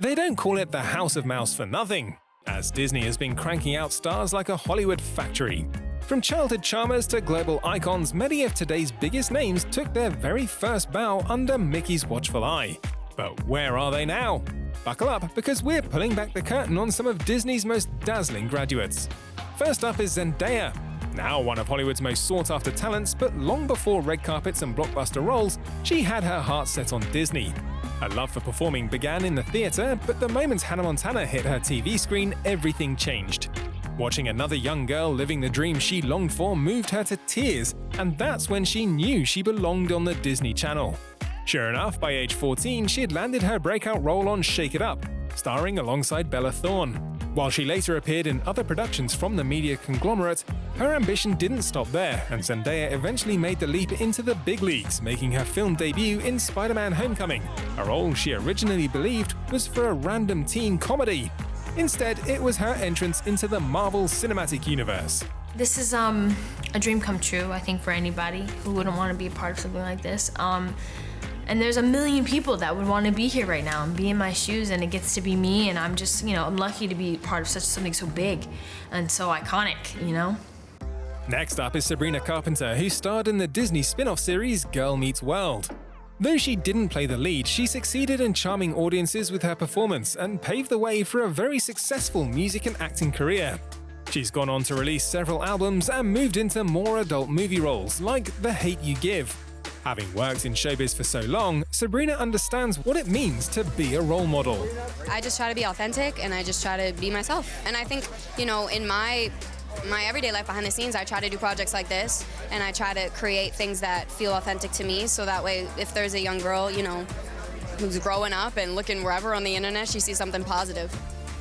They don't call it the House of Mouse for nothing, as Disney has been cranking out stars like a Hollywood factory. From childhood charmers to global icons, many of today's biggest names took their very first bow under Mickey's watchful eye. But where are they now? Buckle up, because we're pulling back the curtain on some of Disney's most dazzling graduates. First up is Zendaya. Now one of Hollywood's most sought-after talents, but long before red carpets and blockbuster roles, she had her heart set on Disney. Her love for performing began in the theater, but the moment Hannah Montana hit her TV screen, everything changed. Watching another young girl living the dream she longed for moved her to tears, and that's when she knew she belonged on the Disney Channel. Sure enough, by age 14, she had landed her breakout role on Shake It Up, starring alongside Bella Thorne. While she later appeared in other productions from the media conglomerate, her ambition didn't stop there, and Zendaya eventually made the leap into the big leagues, making her film debut in Spider-Man: Homecoming, a role she originally believed was for a random teen comedy. Instead, it was her entrance into the Marvel Cinematic Universe. This is a dream come true, I think, for anybody who wouldn't want to be a part of something like this. And there's a million people that would want to be here right now and be in my shoes, and it gets to be me, and I'm just, I'm lucky to be part of something so big and so iconic, Next up is Sabrina Carpenter, who starred in the Disney spin-off series Girl Meets World. Though she didn't play the lead, she succeeded in charming audiences with her performance and paved the way for a very successful music and acting career. She's gone on to release several albums and moved into more adult movie roles, like The Hate U Give. Having worked in showbiz for so long, Sabrina understands what it means to be a role model. I just try to be authentic, and I just try to be myself. And I think, in my everyday life behind the scenes, I try to do projects like this, and I try to create things that feel authentic to me, so that way if there's a young girl, who's growing up and looking wherever on the internet, she sees something positive.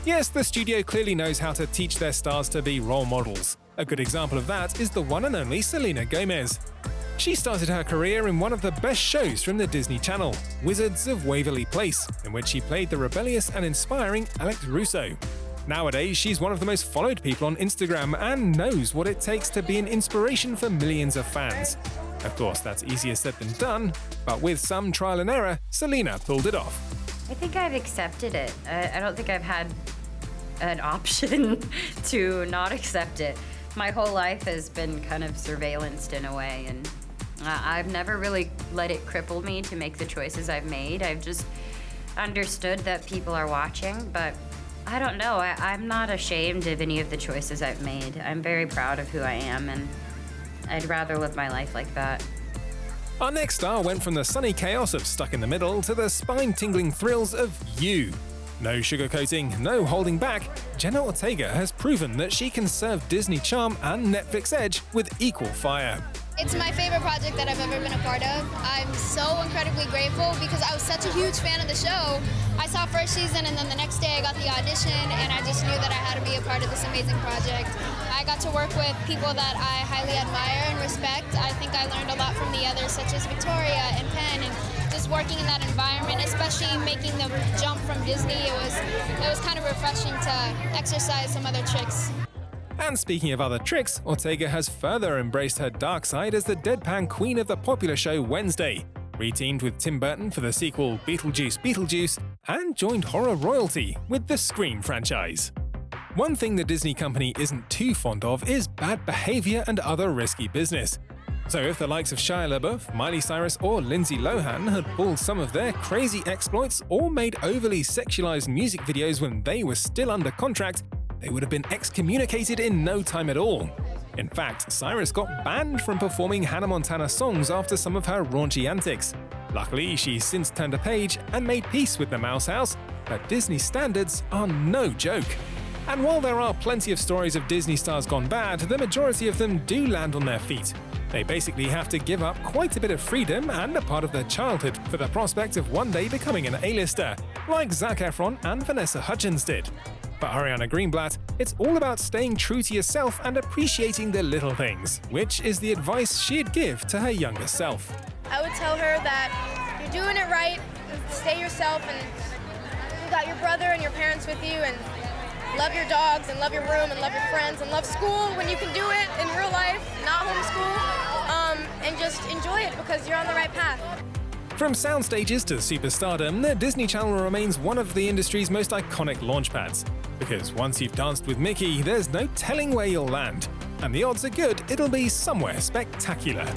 Yes, the studio clearly knows how to teach their stars to be role models. A good example of that is the one and only Selena Gomez. She started her career in one of the best shows from the Disney Channel, Wizards of Waverly Place, in which she played the rebellious and inspiring Alex Russo. Nowadays, she's one of the most followed people on Instagram and knows what it takes to be an inspiration for millions of fans. Of course, that's easier said than done, but with some trial and error, Selena pulled it off. I think I've accepted it. I don't think I've had an option to not accept it. My whole life has been kind of surveillanced in a way, and I've never really let it cripple me to make the choices I've made. I've just understood that people are watching, but I don't know. I'm not ashamed of any of the choices I've made. I'm very proud of who I am, and I'd rather live my life like that. Our next star went from the sunny chaos of Stuck in the Middle to the spine-tingling thrills of You. No sugarcoating, no holding back, Jenna Ortega has proven that she can serve Disney charm and Netflix edge with equal fire. It's my favorite project that I've ever been a part of. I'm so incredibly grateful because I was such a huge fan of the show. I saw first season, and then the next day I got the audition, and I just knew that I had to be a part of this amazing project. I got to work with people that I highly admire and respect. I think I learned a lot from the others, such as Victoria and Penn, and just working in that environment, especially making the jump from Disney. It was kind of refreshing to exercise some other tricks. And speaking of other tricks, Ortega has further embraced her dark side as the deadpan queen of the popular show Wednesday, reteamed with Tim Burton for the sequel Beetlejuice, and joined horror royalty with the Scream franchise. One thing the Disney company isn't too fond of is bad behavior and other risky business. So if the likes of Shia LaBeouf, Miley Cyrus or Lindsay Lohan had pulled some of their crazy exploits or made overly sexualized music videos when they were still under contract, they would have been excommunicated in no time at all. In fact, Cyrus got banned from performing Hannah Montana songs after some of her raunchy antics. Luckily, she's since turned a page and made peace with the Mouse House, but Disney standards are no joke. And while there are plenty of stories of Disney stars gone bad, the majority of them do land on their feet. They basically have to give up quite a bit of freedom and a part of their childhood for the prospect of one day becoming an A-lister, like Zac Efron and Vanessa Hudgens did. For Ariana Greenblatt, it's all about staying true to yourself and appreciating the little things, which is the advice she'd give to her younger self. I would tell her that you're doing it right, stay yourself, and you got your brother and your parents with you, and love your dogs, and love your room, and love your friends, and love school when you can do it in real life, not homeschool, and just enjoy it because you're on the right path. From sound stages to superstardom, the Disney Channel remains one of the industry's most iconic launchpads. Because once you've danced with Mickey, there's no telling where you'll land. And the odds are good it'll be somewhere spectacular.